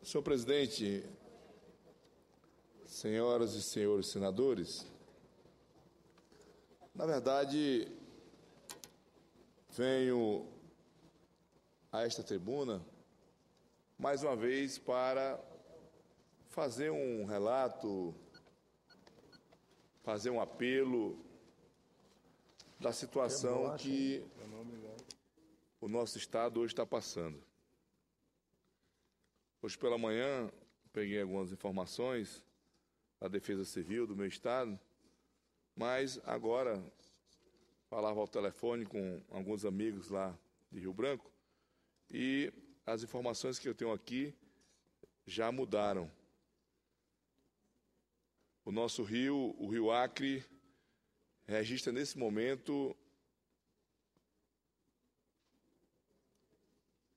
Senhor presidente, senhoras e senhores senadores, na verdade, venho a esta tribuna mais uma vez para fazer um relato, fazer um apelo da situação que o nosso Estado hoje está passando. Hoje pela manhã, peguei algumas informações da Defesa Civil do meu Estado, mas agora falava ao telefone com alguns amigos lá de Rio Branco e as informações que eu tenho aqui já mudaram. O nosso rio, o Rio Acre, registra nesse momento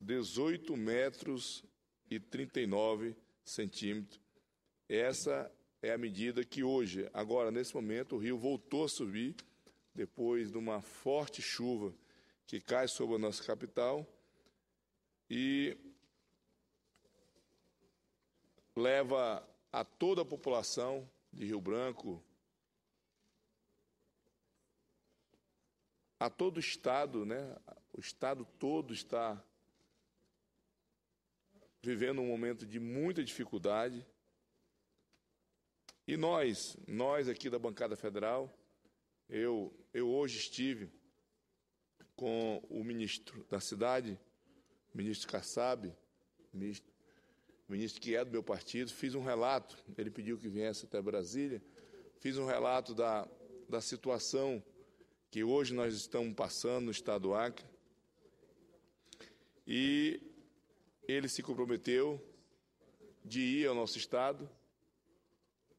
18 metros e 39 centímetros. Essa é a medida que hoje, agora, nesse momento, o rio voltou a subir depois de uma forte chuva que cai sobre a nossa capital e leva a toda a população de Rio Branco, a todo o Estado, né? O Estado todo está vivendo um momento de muita dificuldade. E nós aqui da bancada federal, eu hoje estive com o ministro da cidade, o ministro Kassab, ministro que é do meu partido, fiz um relato, ele pediu que viesse até Brasília, fiz um relato da situação que hoje nós estamos passando no estado do Acre, e ele se comprometeu de ir ao nosso estado,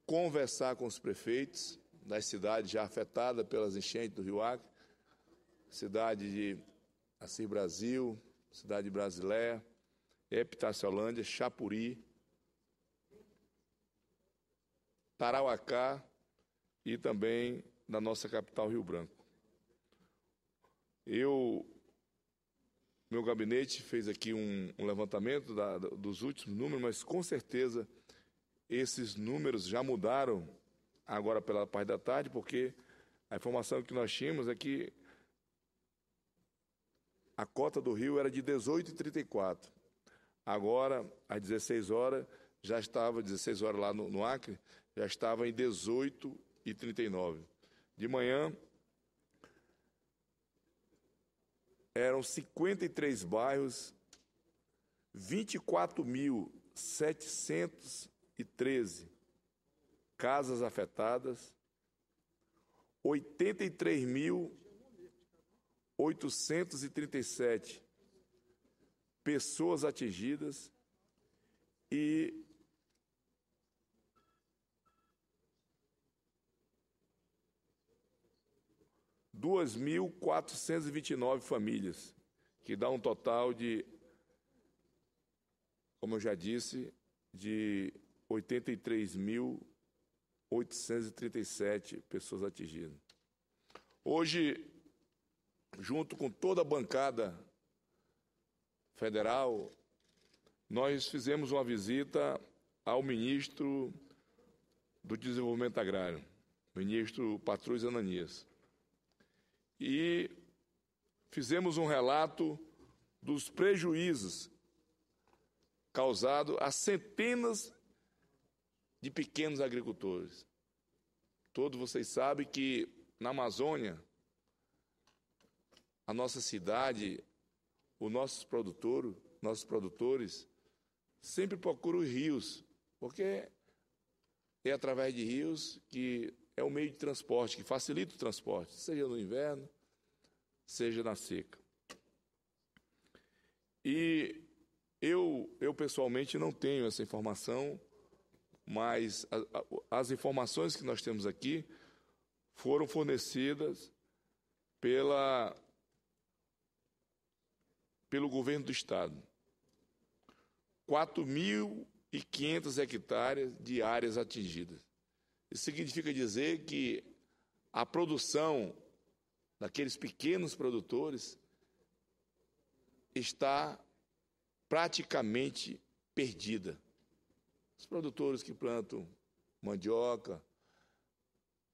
conversar com os prefeitos das cidades já afetadas pelas enchentes do Rio Acre, cidade de Assis Brasil, cidade de Brasileia, Epitácio-Holândia, Chapuri, Tarauacá e também da nossa capital, Rio Branco. Meu gabinete fez aqui um levantamento dos últimos números, mas com certeza esses números já mudaram agora pela parte da tarde, porque a informação que nós tínhamos é que a cota do rio era de 18,34. Agora, às 16 horas, já estava, 16 horas lá no Acre, já estava em 18,39. De manhã, eram 53 bairros, 24.713 casas afetadas, 83.837 pessoas atingidas e 2.429 famílias, que dá um total de, como eu já disse, de 83.837 pessoas atingidas. Hoje, junto com toda a bancada federal, nós fizemos uma visita ao ministro do Desenvolvimento Agrário, ministro Patrus Ananias, e fizemos um relato dos prejuízos causados a centenas de pequenos agricultores. Todos vocês sabem que na Amazônia, a nossa cidade, os nossos produtores sempre procuram os rios, porque é através de rios que é o meio de transporte, que facilita o transporte, seja no inverno, seja na seca. E eu pessoalmente não tenho essa informação, mas as informações que nós temos aqui foram fornecidas pelo governo do Estado. 4.500 hectares de áreas atingidas. Isso significa dizer que a produção daqueles pequenos produtores está praticamente perdida. Os produtores que plantam mandioca,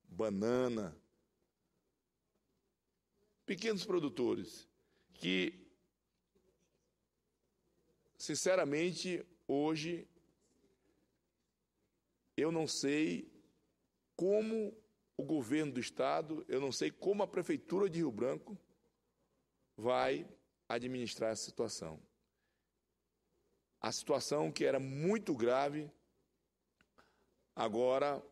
banana, pequenos produtores que, sinceramente, hoje eu não sei como o governo do Estado, eu não sei como a Prefeitura de Rio Branco vai administrar essa situação. A situação que era muito grave, agora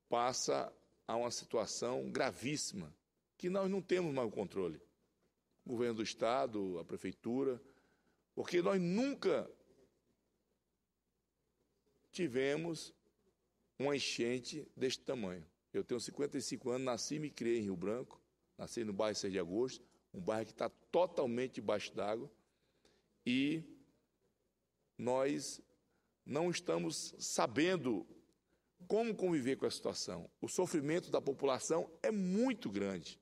passa a uma situação gravíssima, que nós não temos mais o controle. O governo do Estado, a Prefeitura, porque nós nunca tivemos uma enchente deste tamanho. Eu tenho 55 anos, nasci e me criei em Rio Branco, nasci no bairro 6 de Agosto, um bairro que está totalmente debaixo d'água, e nós não estamos sabendo como conviver com a situação. O sofrimento da população é muito grande.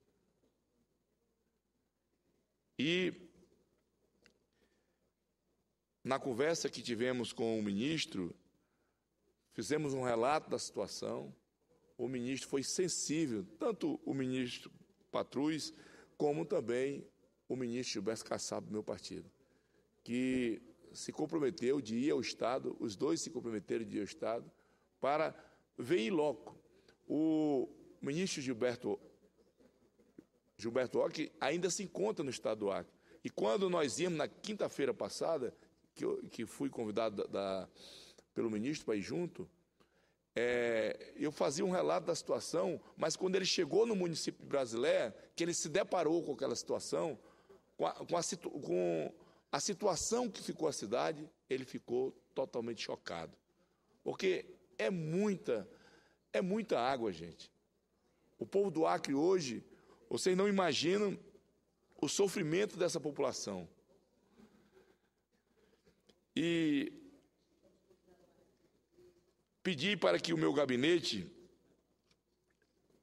E, na conversa que tivemos com o ministro, fizemos um relato da situação. O ministro foi sensível, tanto o ministro Patrus, como também o ministro Gilberto Kassab, do meu partido, que se comprometeu de ir ao Estado, os dois se comprometeram de ir ao Estado, para ver em loco. O ministro Gilberto Ock ainda se encontra no Estado do Acre. E quando nós íamos, na quinta-feira passada, que fui convidado pelo ministro para ir junto, eu fazia um relato da situação, mas quando ele chegou no município de Brasileia, que ele se deparou com aquela situação, com a situação que ficou a cidade, ele ficou totalmente chocado. Porque é muita água, gente. O povo do Acre hoje, vocês não imaginam o sofrimento dessa população. E pedi para que o meu gabinete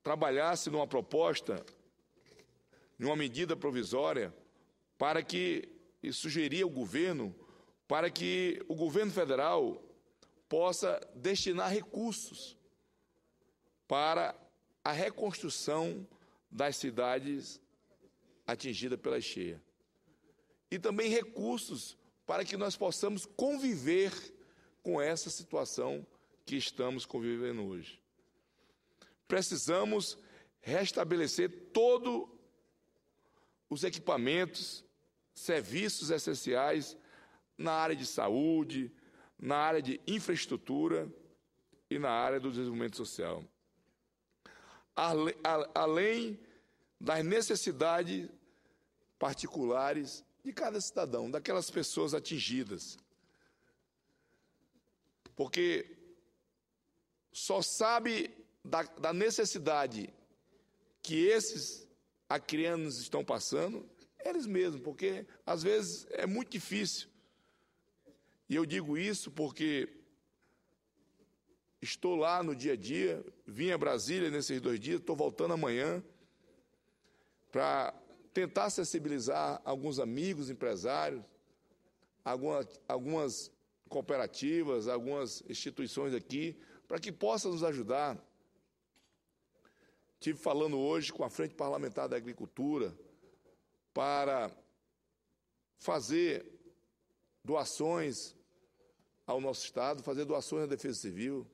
trabalhasse numa proposta, numa medida provisória, para que, e sugerir ao governo, para que o governo federal possa destinar recursos para a reconstrução das cidades atingidas pela cheia. E também recursos para que nós possamos conviver com essa situação que estamos convivendo hoje. Precisamos restabelecer todos os equipamentos, serviços essenciais na área de saúde, na área de infraestrutura e na área do desenvolvimento social. Além das necessidades particulares de cada cidadão, daquelas pessoas atingidas. Porque só sabe da necessidade que esses acreanos estão passando, eles mesmos, porque às vezes é muito difícil. E eu digo isso porque estou lá no dia a dia, vim a Brasília nesses 2 dias, estou voltando amanhã para tentar sensibilizar alguns amigos empresários, algumas cooperativas, algumas instituições aqui, para que possam nos ajudar. Estive falando hoje com a Frente Parlamentar da Agricultura para fazer doações ao nosso Estado, fazer doações à Defesa Civil.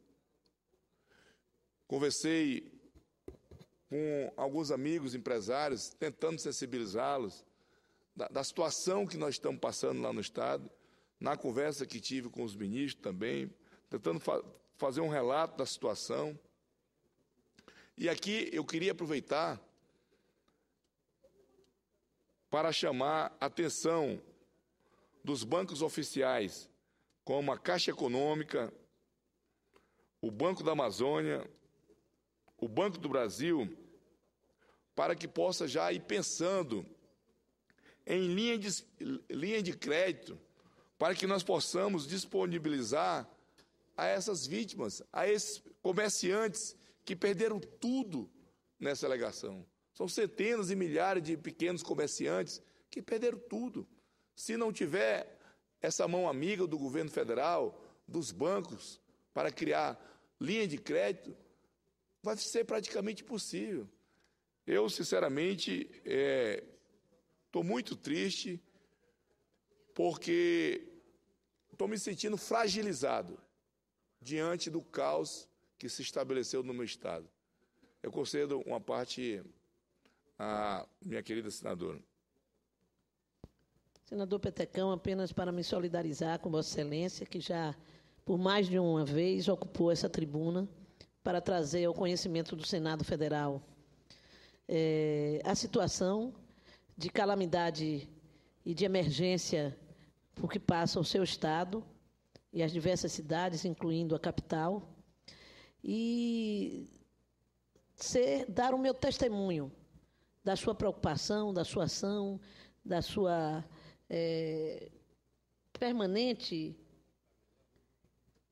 Conversei com alguns amigos empresários, tentando sensibilizá-los da situação que nós estamos passando lá no Estado, na conversa que tive com os ministros também, tentando fazer um relato da situação. E aqui eu queria aproveitar para chamar a atenção dos bancos oficiais, como a Caixa Econômica, o Banco da Amazônia, o Banco do Brasil, para que possa já ir pensando em linha de crédito, para que nós possamos disponibilizar a essas vítimas, a esses comerciantes que perderam tudo nessa alegação. São centenas e milhares de pequenos comerciantes que perderam tudo. Se não tiver essa mão amiga do governo federal, dos bancos, para criar linha de crédito, vai ser praticamente impossível. Eu, sinceramente, estou muito triste, porque estou me sentindo fragilizado diante do caos que se estabeleceu no meu Estado. Eu concedo uma parte à minha querida senadora. Senador Petecão, apenas para me solidarizar com Vossa Excelência, que já, por mais de uma vez, ocupou essa tribuna para trazer ao conhecimento do Senado Federal a situação de calamidade e de emergência por que passa o seu Estado e as diversas cidades, incluindo a capital, e dar o meu testemunho da sua preocupação, da sua ação, da sua permanente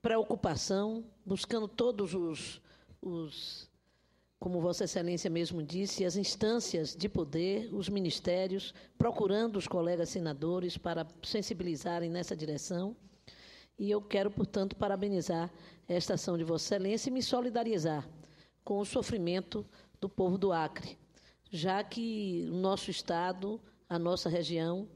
preocupação, buscando todos os, como Vossa Excelência mesmo disse, as instâncias de poder, os ministérios, procurando os colegas senadores para sensibilizarem nessa direção. E eu quero, portanto, parabenizar esta ação de Vossa Excelência e me solidarizar com o sofrimento do povo do Acre, já que o nosso Estado, a nossa região,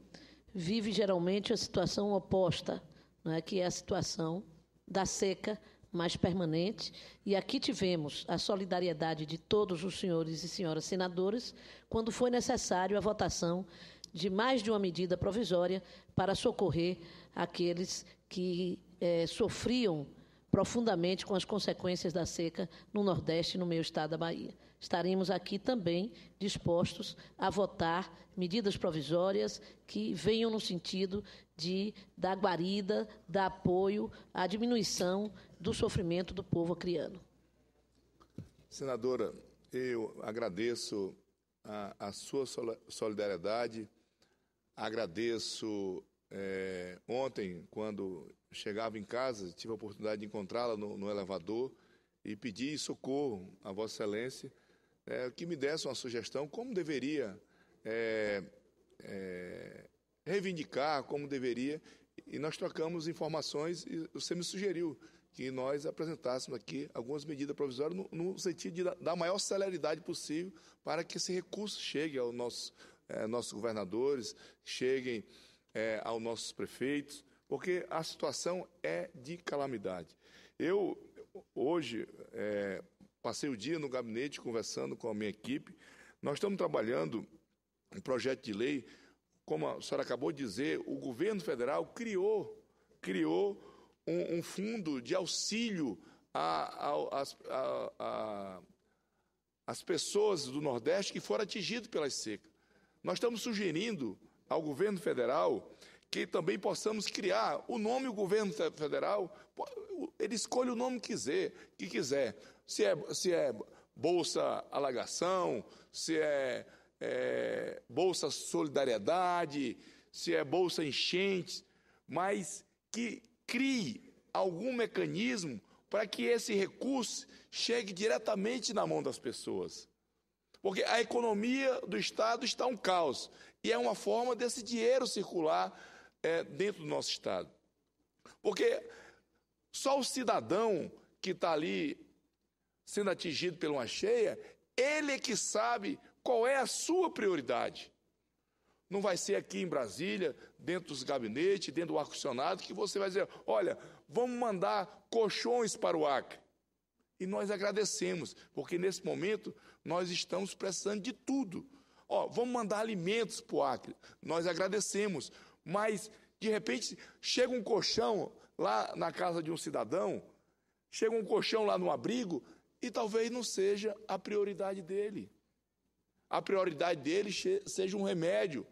vive geralmente a situação oposta, não é? Que é a situação da seca mais permanente, e aqui tivemos a solidariedade de todos os senhores e senhoras senadores quando foi necessário a votação de mais de uma medida provisória para socorrer aqueles que sofriam profundamente com as consequências da seca no Nordeste e no meu estado da Bahia. Estaremos aqui também dispostos a votar medidas provisórias que venham no sentido de dar guarida, dar apoio à diminuição do sofrimento do povo acreano. Senadora, eu agradeço a sua solidariedade, agradeço ontem, quando chegava em casa, tive a oportunidade de encontrá-la no elevador e pedi socorro a Vossa Excelência, que me desse uma sugestão como deveria reivindicar, como deveria, e nós trocamos informações e você me sugeriu que nós apresentássemos aqui algumas medidas provisórias no sentido de dar a maior celeridade possível para que esse recurso chegue aos nossos governadores, cheguem aos nossos prefeitos, porque a situação é de calamidade. Eu, hoje, passei o dia no gabinete conversando com a minha equipe. Nós estamos trabalhando um projeto de lei, como a senhora acabou de dizer, o governo federal criou um fundo de auxílio às pessoas do Nordeste que foram atingidas pelas secas. Nós estamos sugerindo ao governo federal que também possamos criar o nome do governo federal, ele escolhe o nome que quiser. Se é Bolsa Alagação, se é Bolsa Solidariedade, se é Bolsa Enchentes, mas que crie algum mecanismo para que esse recurso chegue diretamente na mão das pessoas. Porque a economia do Estado está um caos, e é uma forma desse dinheiro circular dentro do nosso Estado. Porque só o cidadão que está ali sendo atingido por uma cheia, ele é que sabe qual é a sua prioridade. Não vai ser aqui em Brasília, dentro dos gabinetes, dentro do ar-condicionado, que você vai dizer, olha, vamos mandar colchões para o Acre. E nós agradecemos, porque nesse momento nós estamos precisando de tudo. Vamos mandar alimentos para o Acre. Nós agradecemos, mas, de repente, chega um colchão lá na casa de um cidadão, chega um colchão lá no abrigo, e talvez não seja a prioridade dele. A prioridade dele seja um remédio.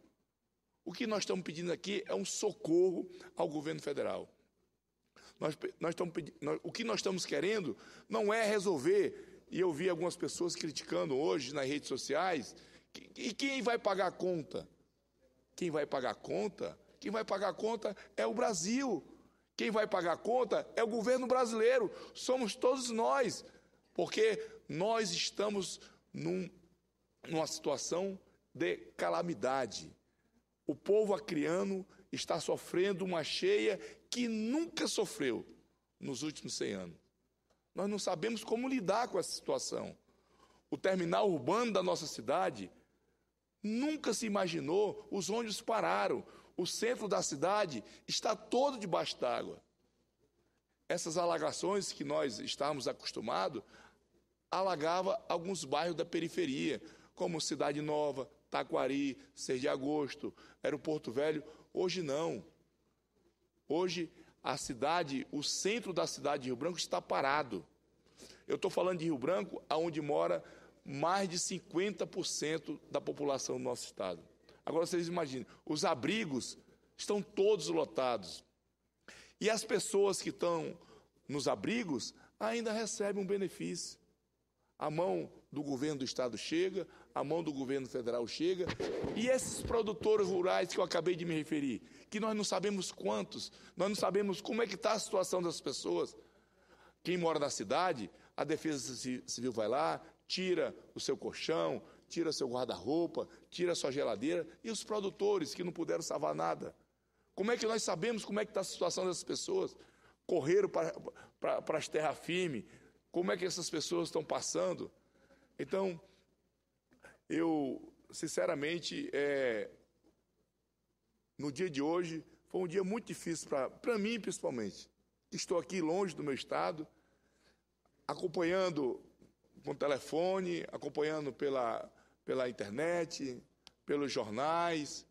O que nós estamos pedindo aqui é um socorro ao governo federal. O que nós estamos querendo não é resolver, e eu vi algumas pessoas criticando hoje nas redes sociais, e quem vai pagar a conta? Quem vai pagar a conta? Quem vai pagar a conta é o Brasil. Quem vai pagar a conta é o governo brasileiro. Somos todos nós, porque nós estamos numa situação de calamidade. O povo acreano está sofrendo uma cheia que nunca sofreu nos últimos 100 anos. Nós não sabemos como lidar com essa situação. O terminal urbano da nossa cidade, nunca se imaginou, os ônibus pararam, o centro da cidade está todo debaixo d'água. Essas alagações que nós estávamos acostumados, alagava alguns bairros da periferia, como Cidade Nova, Taquari, 6 de Agosto, Aeroporto Velho. Hoje não. Hoje a cidade, o centro da cidade de Rio Branco está parado. Eu estou falando de Rio Branco, onde mora mais de 50% da população do nosso estado. Agora vocês imaginem, os abrigos estão todos lotados. E as pessoas que estão nos abrigos ainda recebem um benefício. A mão do governo do estado chega, a mão do governo federal chega, e esses produtores rurais que eu acabei de me referir, que nós não sabemos quantos, nós não sabemos como é que está a situação das pessoas. Quem mora na cidade, a Defesa Civil vai lá, tira o seu colchão, tira seu guarda-roupa, tira a sua geladeira, e os produtores que não puderam salvar nada. Como é que nós sabemos como é que está a situação dessas pessoas? Correram para as terras firmes, como é que essas pessoas estão passando? Então, eu, sinceramente, no dia de hoje, foi um dia muito difícil para mim, principalmente. Estou aqui longe do meu estado, acompanhando com telefone, acompanhando pela internet, pelos jornais,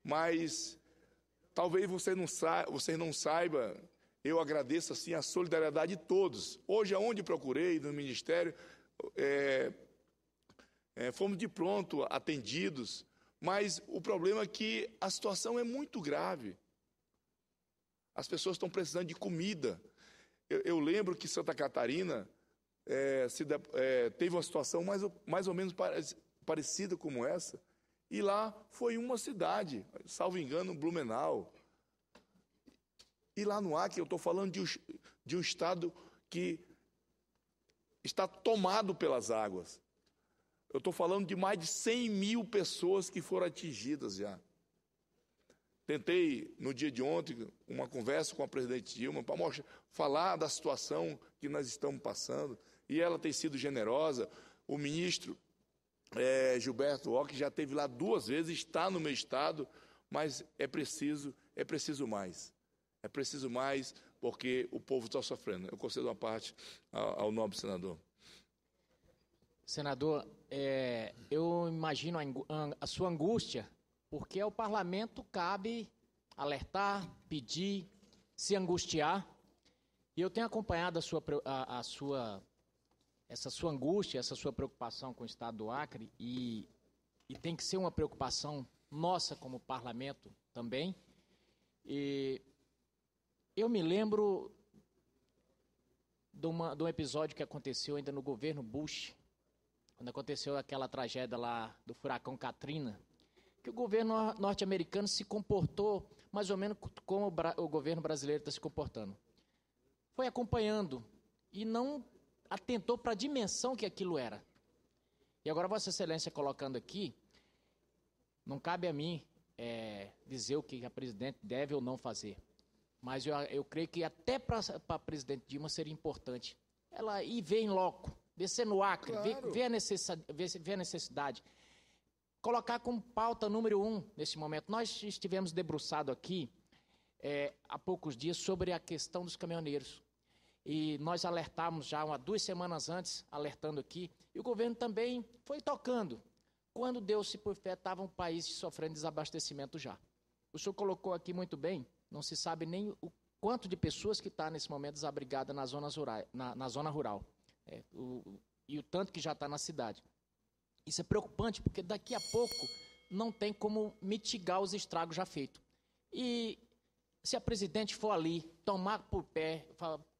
mas talvez você não saiba, eu agradeço assim a solidariedade de todos. Hoje, aonde procurei, no Ministério, fomos de pronto atendidos, mas o problema é que a situação é muito grave. As pessoas estão precisando de comida. Eu lembro que Santa Catarina teve uma situação mais ou menos parecida como essa, e lá foi uma cidade, salvo engano, Blumenau. E lá no Acre, eu estou falando de um estado que está tomado pelas águas. Eu estou falando de mais de 100 mil pessoas que foram atingidas já. Tentei, no dia de ontem, uma conversa com a presidente Dilma para falar da situação que nós estamos passando, e ela tem sido generosa. O ministro Gilberto Occhi já esteve lá 2 vezes, está no meu estado, mas é preciso mais. É preciso mais, porque o povo está sofrendo. Eu concedo uma parte ao nobre senador. Senador, eu imagino a sua angústia, porque ao parlamento cabe alertar, pedir, se angustiar. E eu tenho acompanhado essa sua angústia, essa sua preocupação com o estado do Acre, e tem que ser uma preocupação nossa como parlamento também. E eu me lembro de um episódio que aconteceu ainda no governo Bush, quando aconteceu aquela tragédia lá do furacão Katrina, que o governo norte-americano se comportou mais ou menos como o governo brasileiro está se comportando. Foi acompanhando e não atentou para a dimensão que aquilo era. E agora Vossa Excelência colocando aqui, não cabe a mim dizer o que a presidente deve ou não fazer. Mas eu creio que até para a presidente Dilma seria importante ela ir ver em loco, descer no Acre, claro, ver a necessidade, colocar como pauta número 1 nesse momento. Nós estivemos debruçados aqui há poucos dias sobre a questão dos caminhoneiros. E nós alertamos já 2 semanas antes, alertando aqui, e o governo também foi tocando. Quando deu-se por fé, estava um país sofrendo desabastecimento já. O senhor colocou aqui muito bem, não se sabe nem o quanto de pessoas que está nesse momento desabrigada na zona rural. E o tanto que já está na cidade. Isso é preocupante, porque daqui a pouco não tem como mitigar os estragos já feitos. E se a presidente for ali, tomar por pé,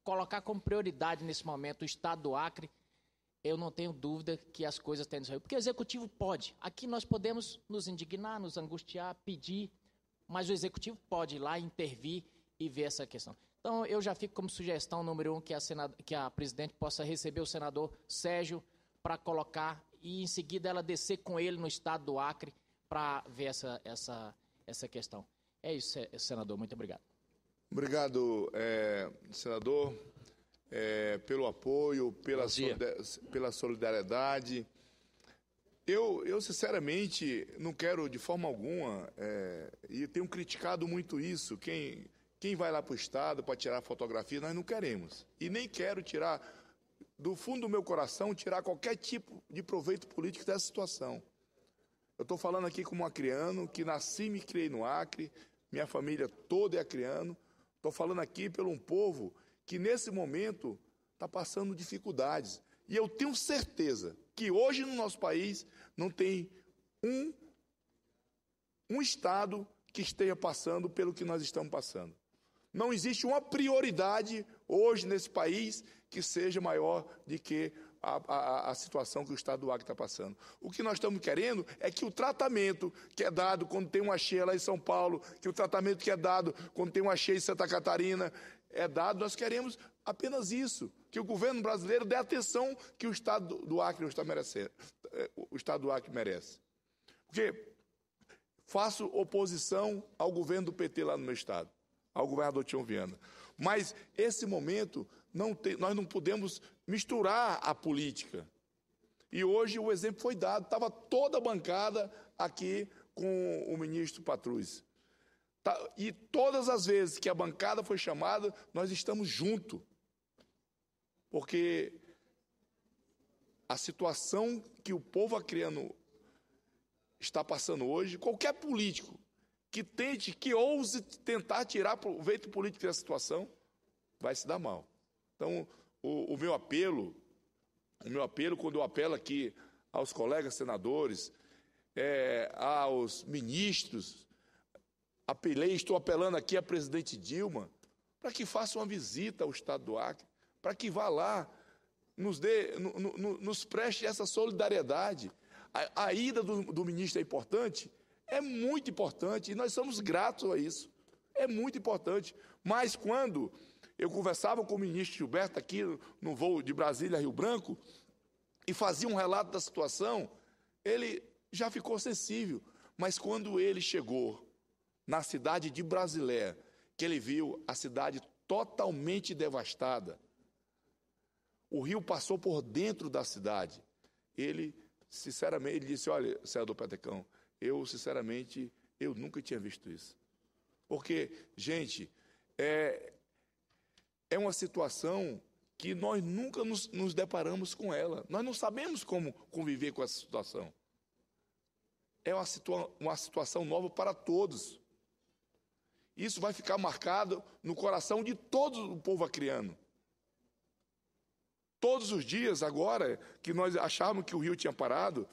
colocar como prioridade nesse momento o estado do Acre, eu não tenho dúvida que as coisas tendem a resolver. Porque o executivo pode. Aqui nós podemos nos indignar, nos angustiar, pedir, mas o executivo pode ir lá, intervir e ver essa questão. Então, eu já fico como sugestão número 1 que a presidente possa receber o senador Sérgio para colocar e, em seguida, ela descer com ele no estado do Acre para ver essa questão. É isso, senador. Muito obrigado. Obrigado, senador. pelo apoio, pela solidariedade. Eu, sinceramente, não quero de forma alguma, e tenho criticado muito isso, quem vai lá para o Estado para tirar fotografia, nós não queremos. E nem quero tirar, do fundo do meu coração, tirar qualquer tipo de proveito político dessa situação. Eu estou falando aqui como acreano, que nasci e me criei no Acre, minha família toda é acreano. Estou falando aqui pelo um povo que, nesse momento, está passando dificuldades. E eu tenho certeza que hoje no nosso país não tem um Estado que esteja passando pelo que nós estamos passando. Não existe uma prioridade hoje nesse país que seja maior do que a situação que o Estado do Acre está passando. O que nós estamos querendo é que o tratamento que é dado quando tem uma cheia lá em São Paulo, que o tratamento que é dado quando tem uma cheia em Santa Catarina, é dado, nós queremos apenas isso, que o governo brasileiro dê a atenção que o Estado do Acre merece. Porque faço oposição ao governo do PT lá no meu estado, ao governador Tião Viana. Mas, esse momento, nós não podemos misturar a política. E hoje o exemplo foi dado, estava toda a bancada aqui com o ministro Patrus. E todas as vezes que a bancada foi chamada, nós estamos juntos. Porque a situação que o povo acreano está passando hoje, qualquer político que ouse tentar tirar proveito político dessa situação, vai se dar mal. Então, o meu apelo, quando eu apelo aqui aos colegas senadores, aos ministros, estou apelando aqui à presidente Dilma, para que faça uma visita ao Estado do Acre, para que vá lá, nos preste essa solidariedade. A ida do ministro é importante? É muito importante, e nós somos gratos a isso. É muito importante. Mas quando eu conversava com o ministro Gilberto aqui no voo de Brasília a Rio Branco, e fazia um relato da situação, ele já ficou sensível. Mas quando ele chegou na cidade de Brasilé, que ele viu a cidade totalmente devastada, o rio passou por dentro da cidade, ele disse, olha, senador Petecão, eu nunca tinha visto isso. Porque, gente, é uma situação que nós nunca nos deparamos com ela. Nós não sabemos como conviver com essa situação. É uma situação nova para todos. Isso vai ficar marcado no coração de todo o povo acreano. Todos os dias, agora, que nós achávamos que o rio tinha parado,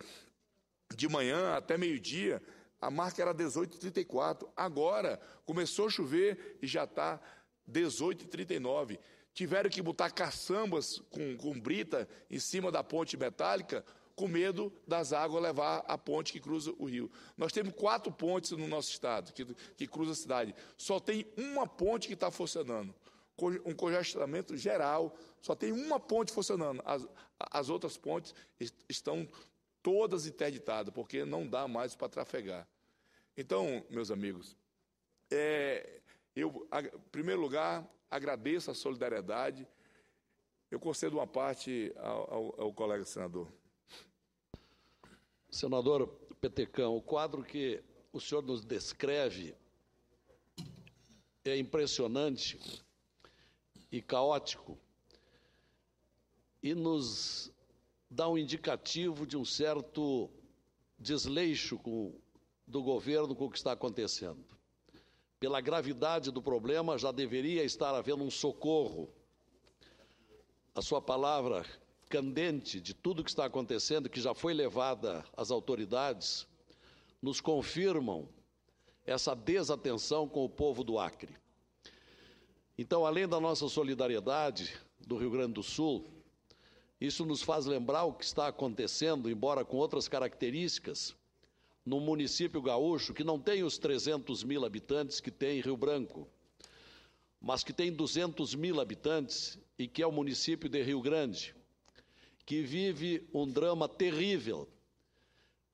de manhã até meio-dia, a marca era 18,34. Agora, começou a chover e já está 18,39. Tiveram que botar caçambas com brita em cima da ponte metálica, com medo das águas levar a ponte que cruza o rio. Nós temos 4 pontes no nosso estado, que cruza a cidade. Só tem uma ponte que está funcionando. Um congestionamento geral, só tem uma ponte funcionando. As outras pontes estão todas interditadas, porque não dá mais para trafegar. Então, meus amigos, eu, em primeiro lugar, agradeço a solidariedade. Eu concedo uma parte ao colega senador. Senador Petecão, o quadro que o senhor nos descreve é impressionante e caótico e nos dá um indicativo de um certo desleixo do governo com o que está acontecendo. Pela gravidade do problema, já deveria estar havendo um socorro. A sua palavra candente de tudo que está acontecendo, que já foi levada às autoridades, nos confirmam essa desatenção com o povo do Acre. Então, além da nossa solidariedade do Rio Grande do Sul, isso nos faz lembrar o que está acontecendo, embora com outras características, num município gaúcho que não tem os 300 mil habitantes que tem Rio Branco, mas que tem 200 mil habitantes e que é o município de Rio Grande, que vive um drama terrível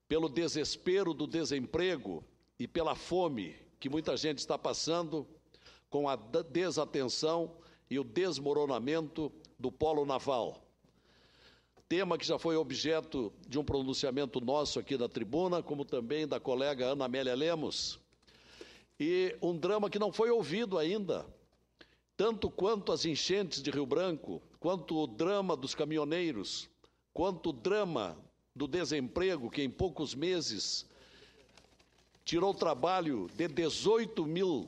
pelo desespero do desemprego e pela fome que muita gente está passando com a desatenção e o desmoronamento do polo naval. Tema que já foi objeto de um pronunciamento nosso aqui na tribuna, como também da colega Ana Amélia Lemos. E um drama que não foi ouvido ainda, tanto quanto as enchentes de Rio Branco, quanto o drama dos caminhoneiros, quanto o drama do desemprego, que em poucos meses tirou o trabalho de 18 mil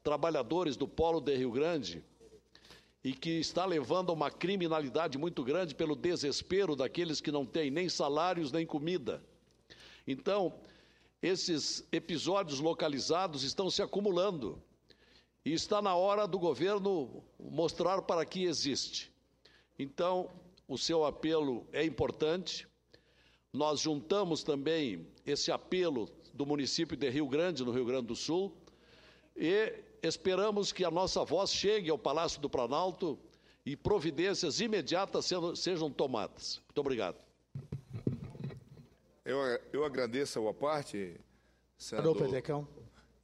trabalhadores do polo de Rio Grande e que está levando a uma criminalidade muito grande pelo desespero daqueles que não têm nem salários nem comida. Então, esses episódios localizados estão se acumulando e está na hora do governo mostrar para que existe. Então, o seu apelo é importante. Nós juntamos também esse apelo do município de Rio Grande, no Rio Grande do Sul, e esperamos que a nossa voz chegue ao Palácio do Planalto e providências imediatas sejam tomadas. Muito obrigado. Eu agradeço a boa parte, senador, Petecão.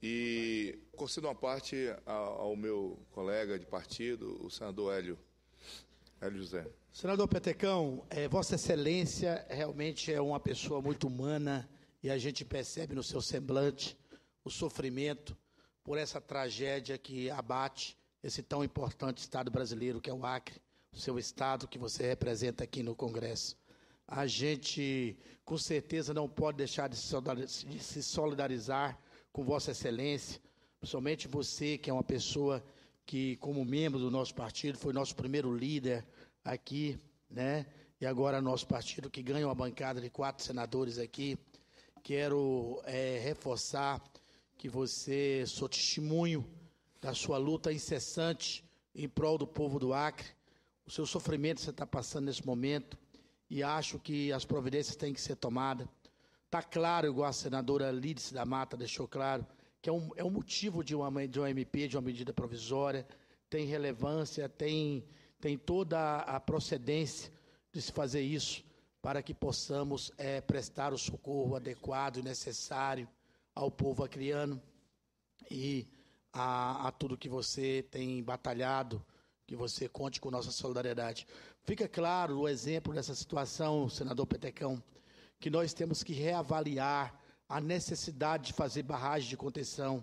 E concedo uma parte ao meu colega de partido, o senador Hélio José. Senador Petecão, Vossa Excelência realmente é uma pessoa muito humana e a gente percebe no seu semblante o sofrimento por essa tragédia que abate esse tão importante Estado brasileiro que é o Acre, o seu Estado que você representa aqui no Congresso. A gente, com certeza, não pode deixar de se solidarizar com Vossa Excelência, principalmente você, que é uma pessoa que, como membro do nosso partido, foi nosso primeiro líder aqui, né? E agora nosso partido que ganha uma bancada de 4 senadores aqui. Quero reforçar que você sou testemunho da sua luta incessante em prol do povo do Acre, o seu sofrimento que você está passando nesse momento, e acho que as providências têm que ser tomadas. Está claro, igual a senadora Lídice da Mata deixou claro, que é um motivo de uma MP, de uma medida provisória, tem relevância, tem toda a procedência de se fazer isso para que possamos prestar o socorro adequado e necessário ao povo acreano e a tudo que você tem batalhado, que você conte com nossa solidariedade. Fica claro o exemplo dessa situação, senador Petecão, que nós temos que reavaliar a necessidade de fazer barragem de contenção,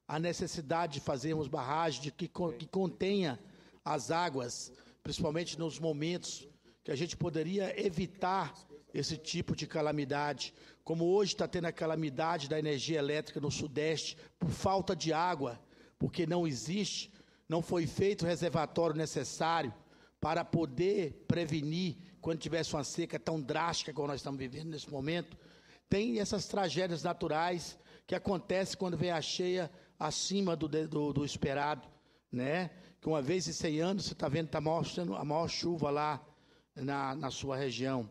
a necessidade de fazermos barragem que contenha as águas, principalmente nos momentos que a gente poderia evitar esse tipo de calamidade, como hoje está tendo a calamidade da energia elétrica no Sudeste por falta de água, porque não foi feito o reservatório necessário para poder prevenir quando tivesse uma seca tão drástica como nós estamos vivendo nesse momento. Tem essas tragédias naturais que acontecem quando vem a cheia acima do esperado, né? Que uma vez em 100 anos, você está vendo que está sendo a maior chuva lá na sua região.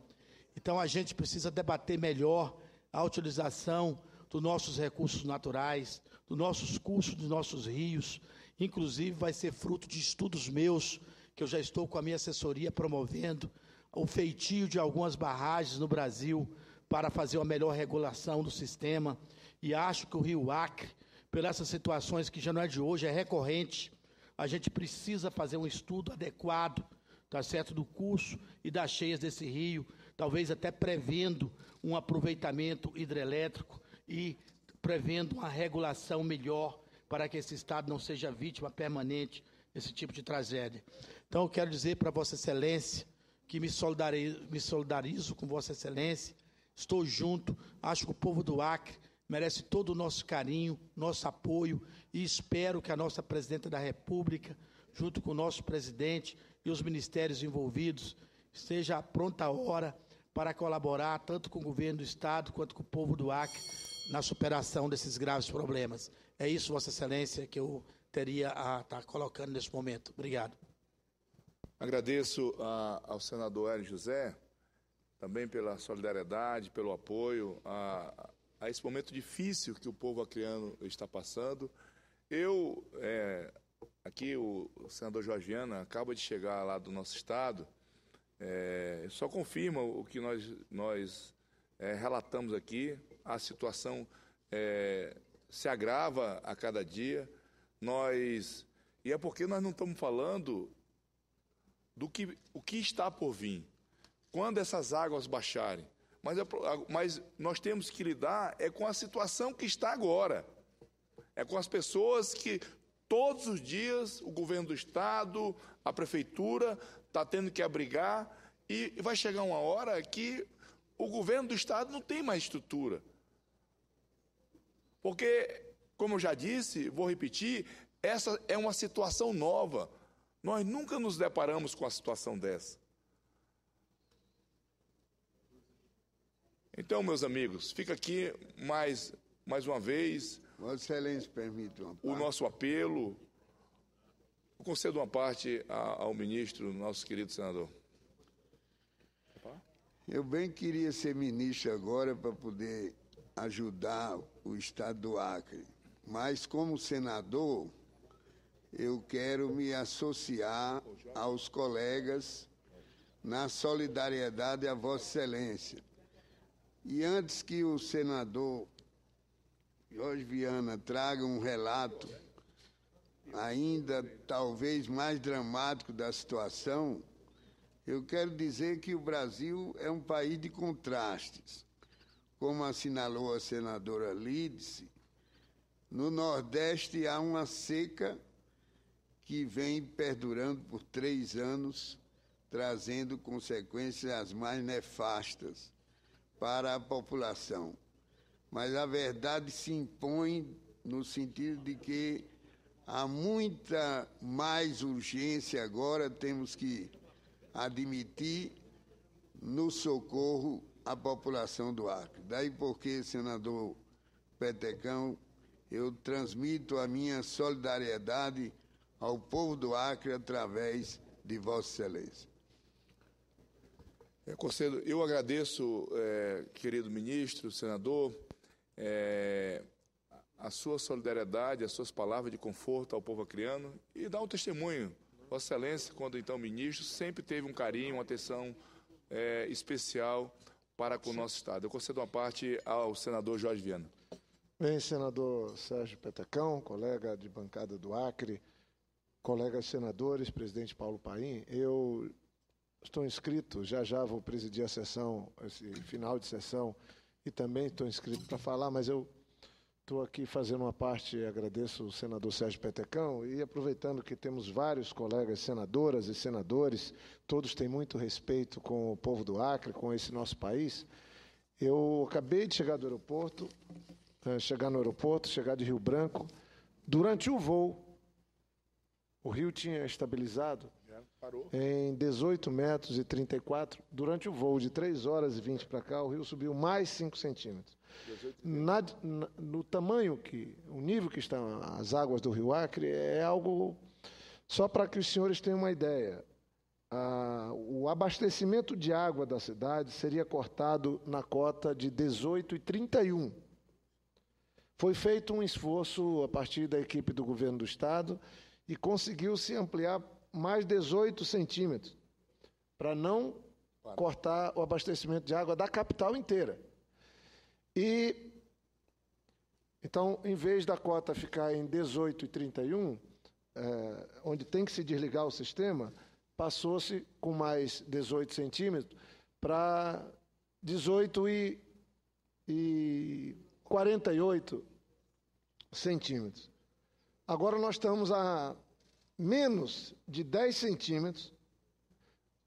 Então, a gente precisa debater melhor a utilização dos nossos recursos naturais, dos nossos cursos, dos nossos rios. Inclusive, vai ser fruto de estudos meus, que eu já estou com a minha assessoria promovendo, o feitio de algumas barragens no Brasil para fazer uma melhor regulação do sistema. E acho que o Rio Acre, por essas situações que já não é de hoje, é recorrente, a gente precisa fazer um estudo adequado, tá certo, do curso e das cheias desse rio, talvez até prevendo um aproveitamento hidrelétrico e prevendo uma regulação melhor para que esse Estado não seja vítima permanente desse tipo de tragédia. Então, eu quero dizer para Vossa Excelência que me solidarizo com Vossa Excelência, estou junto, acho que o povo do Acre merece todo o nosso carinho, nosso apoio, e espero que a nossa Presidenta da República, junto com o nosso presidente e os ministérios envolvidos, esteja à pronta hora para colaborar tanto com o governo do Estado quanto com o povo do Acre na superação desses graves problemas. É isso, Vossa Excelência, que eu teria a estar colocando nesse momento. Obrigado. Agradeço ao senador Hélio José, também pela solidariedade, pelo apoio a esse momento difícil que o povo acreano está passando. Aqui o senador Jorge Viana acaba de chegar lá do nosso estado, só confirma o que nós relatamos aqui. A situação se agrava a cada dia. Nós E é porque nós não estamos falando o que está por vir, quando essas águas baixarem. Mas nós temos que lidar com a situação que está agora. É com as pessoas que todos os dias o governo do Estado, a prefeitura, está tendo que abrigar, e vai chegar uma hora que o governo do Estado não tem mais estrutura. Porque, como eu já disse, vou repetir, essa é uma situação nova. Nós nunca nos deparamos com a situação dessa. Então, meus amigos, fica aqui mais uma vez Vossa Excelência, permite uma parte. O nosso apelo. Eu concedo uma parte ao ministro, nosso querido senador. Eu bem queria ser ministro agora para poder ajudar o Estado do Acre, mas como senador, eu quero me associar aos colegas na solidariedade a Vossa Excelência. E antes que o senador Jorge Viana traga um relato ainda talvez mais dramático da situação, eu quero dizer que o Brasil é um país de contrastes. Como assinalou a senadora Lídice, no Nordeste há uma seca que vem perdurando por 3 anos, trazendo consequências as mais nefastas para a população. Mas a verdade se impõe no sentido de que há muita mais urgência agora, temos que admitir, no socorro à população do Acre. Daí porque, senador Petecão, eu transmito a minha solidariedade ao povo do Acre através de Vossa Excelência. Concedo, eu agradeço, querido ministro, senador, a sua solidariedade, as suas palavras de conforto ao povo acreano e dar um testemunho. Vossa Excelência, quando então ministro, sempre teve um carinho, uma atenção especial para com o nosso Estado. Eu concedo uma parte ao senador Jorge Viana. Bem, senador Sérgio Petecão, colega de bancada do Acre, colegas senadores, presidente Paulo Paim, eu estou inscrito, já vou presidir a sessão, esse final de sessão, e também estou inscrito para falar, mas eu estou aqui fazendo uma parte, agradeço o senador Sérgio Petecão, e aproveitando que temos vários colegas senadoras e senadores, todos têm muito respeito com o povo do Acre, com esse nosso país. Eu acabei de chegar do aeroporto, chegar de Rio Branco. Durante o voo, o rio tinha estabilizado em 18 metros e 34. Durante o voo de 3 horas e 20 para cá, o rio subiu mais 5 centímetros. No tamanho o nível que estão as águas do rio Acre, é algo, só para que os senhores tenham uma ideia, o abastecimento de água da cidade seria cortado na cota de 18 e 31. Foi feito um esforço a partir da equipe do governo do Estado e conseguiu-se ampliar mais 18 centímetros para não cortar o abastecimento de água da capital inteira. E, então, em vez da cota ficar em 18 e 31, onde tem que se desligar o sistema, passou-se com mais 18 centímetros para 18 e 48 centímetros. Agora nós estamos a menos de 10 centímetros,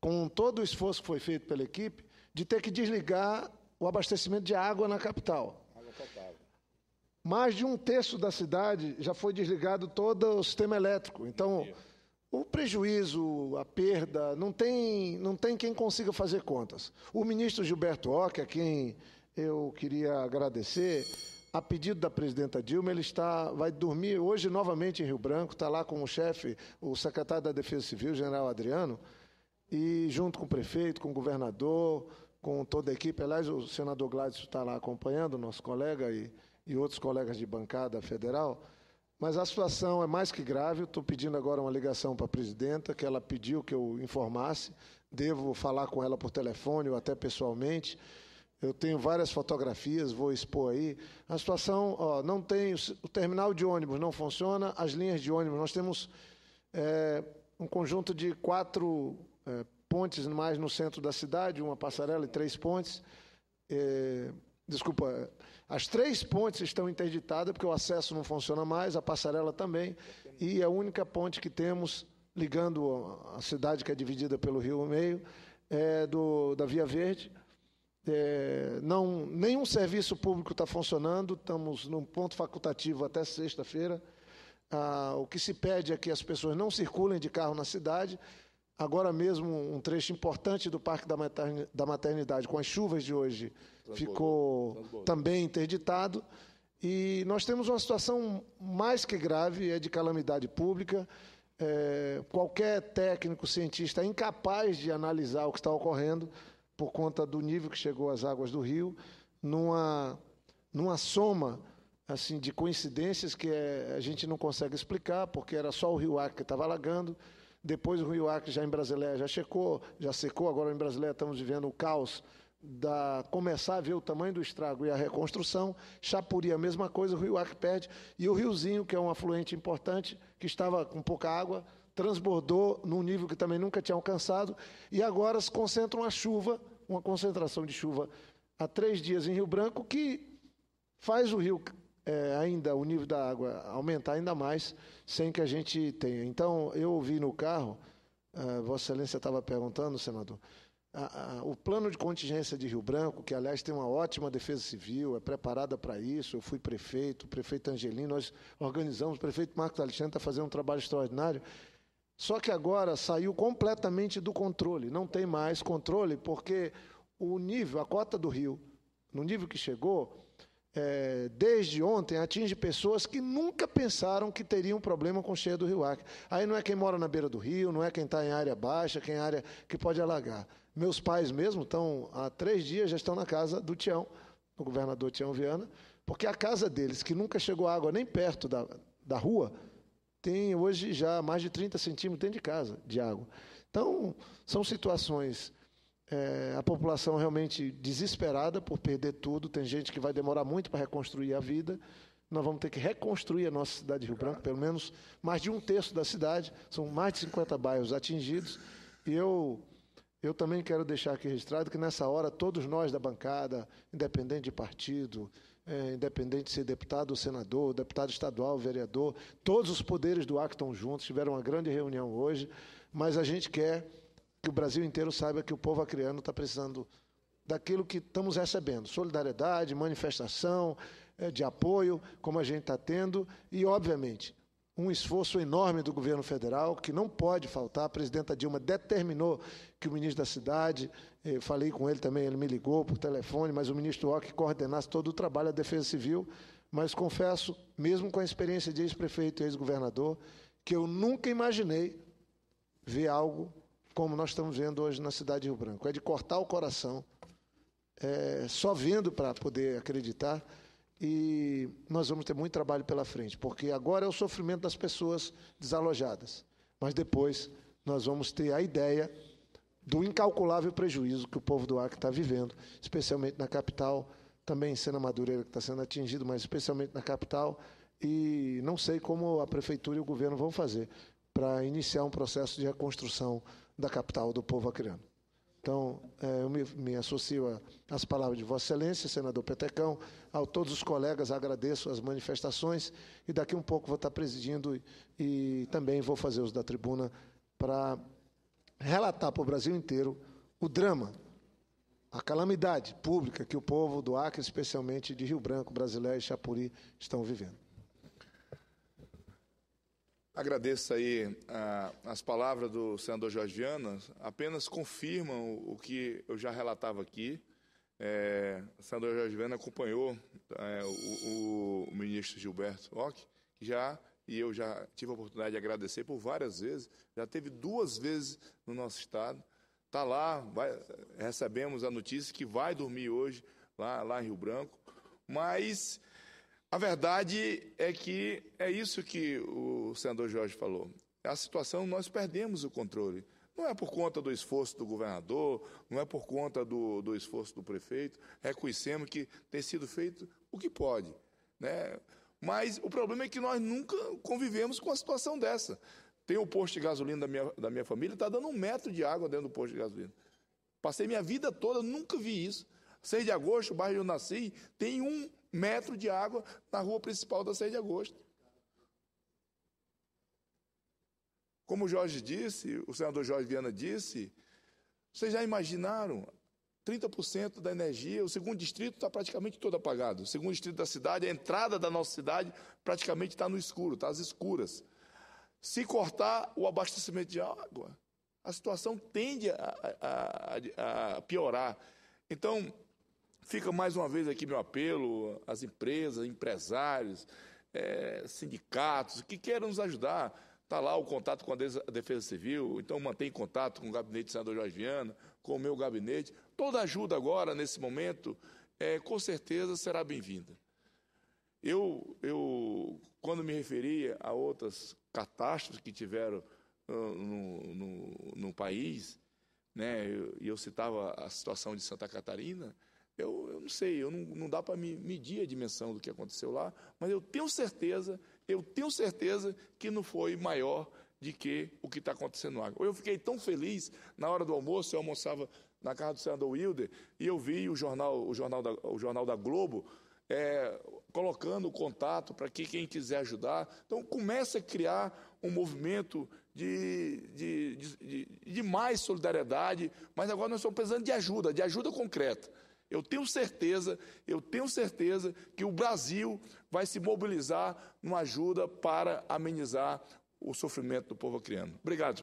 com todo o esforço que foi feito pela equipe, de ter que desligar o abastecimento de água na capital. Mais de 1/3 da cidade já foi desligado todo o sistema elétrico. Então, o prejuízo, a perda, não tem quem consiga fazer contas. O ministro Gilberto Occhi, a quem eu queria agradecer, a pedido da presidenta Dilma, ele vai dormir hoje novamente em Rio Branco, está lá com o chefe, o secretário da Defesa Civil, general Adriano, e junto com o prefeito, com o governador, com toda a equipe. Aliás, o senador Gladys está lá acompanhando, nosso colega e outros colegas de bancada federal. Mas a situação é mais que grave. Estou pedindo agora uma ligação para a presidenta, que ela pediu que eu informasse. Devo falar com ela por telefone ou até pessoalmente. Eu tenho várias fotografias, vou expor aí. A situação, não tem, o terminal de ônibus não funciona, as linhas de ônibus, nós temos um conjunto de 4 pontes mais no centro da cidade, uma passarela e 3 pontes. As 3 pontes estão interditadas porque o acesso não funciona mais, a passarela também, e a única ponte que temos ligando a cidade, que é dividida pelo Rio Meio, é da Via Verde. Nenhum serviço público está funcionando, estamos num ponto facultativo até sexta-feira. O que se pede é que as pessoas não circulem de carro na cidade. Agora mesmo, um trecho importante do Parque da Maternidade, com as chuvas de hoje, ficou também interditado. E nós temos uma situação mais que grave, é de calamidade pública. Qualquer técnico, cientista é incapaz de analisar o que está ocorrendo por conta do nível que chegou às águas do rio, numa soma assim, de coincidências que a gente não consegue explicar, porque era só o Rio Acre que estava alagando. Depois o Rio Acre já em Brasileia já secou, agora em Brasileia estamos vivendo o caos começar a ver o tamanho do estrago e a reconstrução. Chapuri a mesma coisa, o Rio Acre perde, e o Riozinho, que é um afluente importante, que estava com pouca água, transbordou num nível que também nunca tinha alcançado, e agora se concentra uma concentração de chuva há 3 dias em Rio Branco, que faz o rio o nível da água aumentar ainda mais, sem que a gente tenha. Então, eu ouvi no carro, Vossa Excelência estava perguntando, senador, o plano de contingência de Rio Branco, que, aliás, tem uma ótima defesa civil, é preparada para isso. Eu fui prefeito, o prefeito Angelino, nós organizamos, o prefeito Marcos Alexandre está fazendo um trabalho extraordinário. Só que agora saiu completamente do controle, não tem mais controle, porque a cota do rio, no nível que chegou, desde ontem, atinge pessoas que nunca pensaram que teriam problema com cheia do Rio Acre. Aí não é quem mora na beira do rio, não é quem está em área baixa, quem é área que pode alagar. Meus pais mesmo estão, há 3 dias, já estão na casa do Tião, do governador Tião Viana, porque a casa deles, que nunca chegou água nem perto da rua, tem hoje já mais de 30 centímetros dentro de casa de água. Então, são situações, a população realmente desesperada por perder tudo, tem gente que vai demorar muito para reconstruir a vida, nós vamos ter que reconstruir a nossa cidade de Rio Branco, pelo menos mais de 1/3 da cidade, são mais de 50 bairros atingidos, e eu também quero deixar aqui registrado que nessa hora todos nós da bancada, independente de partido, independente de ser deputado ou senador, deputado estadual, vereador, todos os poderes do Acre estão juntos, tiveram uma grande reunião hoje, mas a gente quer que o Brasil inteiro saiba que o povo acreano está precisando daquilo que estamos recebendo, solidariedade, manifestação, de apoio, como a gente está tendo, e, obviamente, um esforço enorme do governo federal, que não pode faltar. A presidenta Dilma determinou que o ministro da cidade, falei com ele também, ele me ligou por telefone, mas o ministro Ock coordenasse todo o trabalho da Defesa Civil, mas confesso, mesmo com a experiência de ex-prefeito e ex-governador, que eu nunca imaginei ver algo como nós estamos vendo hoje na cidade de Rio Branco. É de cortar o coração, só vendo para poder acreditar. E nós vamos ter muito trabalho pela frente, porque agora é o sofrimento das pessoas desalojadas, mas depois nós vamos ter a ideia do incalculável prejuízo que o povo do Acre está vivendo, especialmente na capital, também em Sena Madureira, que está sendo atingido, mas especialmente na capital, e não sei como a prefeitura e o governo vão fazer para iniciar um processo de reconstrução da capital do povo acreano. Então, eu me associo às palavras de Vossa Excelência, senador Petecão, a todos os colegas, agradeço as manifestações, e daqui um pouco vou estar presidindo e também vou fazer uso da tribuna para relatar para o Brasil inteiro o drama, a calamidade pública que o povo do Acre, especialmente de Rio Branco, Brasileia e Chapuri, estão vivendo. Agradeço aí as palavras do senador Jorge Viana, apenas confirmam o que eu já relatava aqui. O senador Jorge Viana acompanhou o ministro Gilberto Ock, e eu já tive a oportunidade de agradecer por várias vezes, já teve 2 vezes no nosso estado, está lá, recebemos a notícia que vai dormir hoje lá em Rio Branco, mas a verdade é que é isso que o senador Jorge falou. A situação, nós perdemos o controle. Não é por conta do esforço do governador, não é por conta do esforço do prefeito. Reconhecemos que tem sido feito o que pode, né? Mas o problema é que nós nunca convivemos com uma situação dessa. Tem o posto de gasolina da minha família, está dando 1 metro de água dentro do posto de gasolina. Passei minha vida toda, nunca vi isso. 6 de agosto, o bairro onde eu nasci, tem 1 metro de água na rua principal da 6 de agosto. Como o Jorge disse, o senador Jorge Viana disse, vocês já imaginaram 30% da energia, o segundo distrito está praticamente todo apagado. O segundo distrito da cidade, a entrada da nossa cidade praticamente está no escuro, está às escuras. Se cortar o abastecimento de água, a situação tende a piorar. Então, fica mais uma vez aqui meu apelo às empresas, empresários, sindicatos, que queiram nos ajudar. Está lá o contato com a Defesa Civil, então mantém contato com o gabinete do senador Jorge Viana, com o meu gabinete. Toda ajuda agora, nesse momento, com certeza será bem-vinda. Eu, quando me referia a outras catástrofes que tiveram no país, né, eu citava a situação de Santa Catarina, eu não sei, não dá para medir a dimensão do que aconteceu lá, mas eu tenho certeza que não foi maior de que o que está acontecendo lá. Eu fiquei tão feliz, na hora do almoço, eu almoçava na casa do senador Wilder, e eu vi o jornal da Globo colocando o contato para que quem quiser ajudar. Então, comece a criar um movimento de mais solidariedade, mas agora nós estamos precisando de ajuda concreta. Eu tenho certeza que o Brasil vai se mobilizar numa ajuda para amenizar o sofrimento do povo acreano. Obrigado.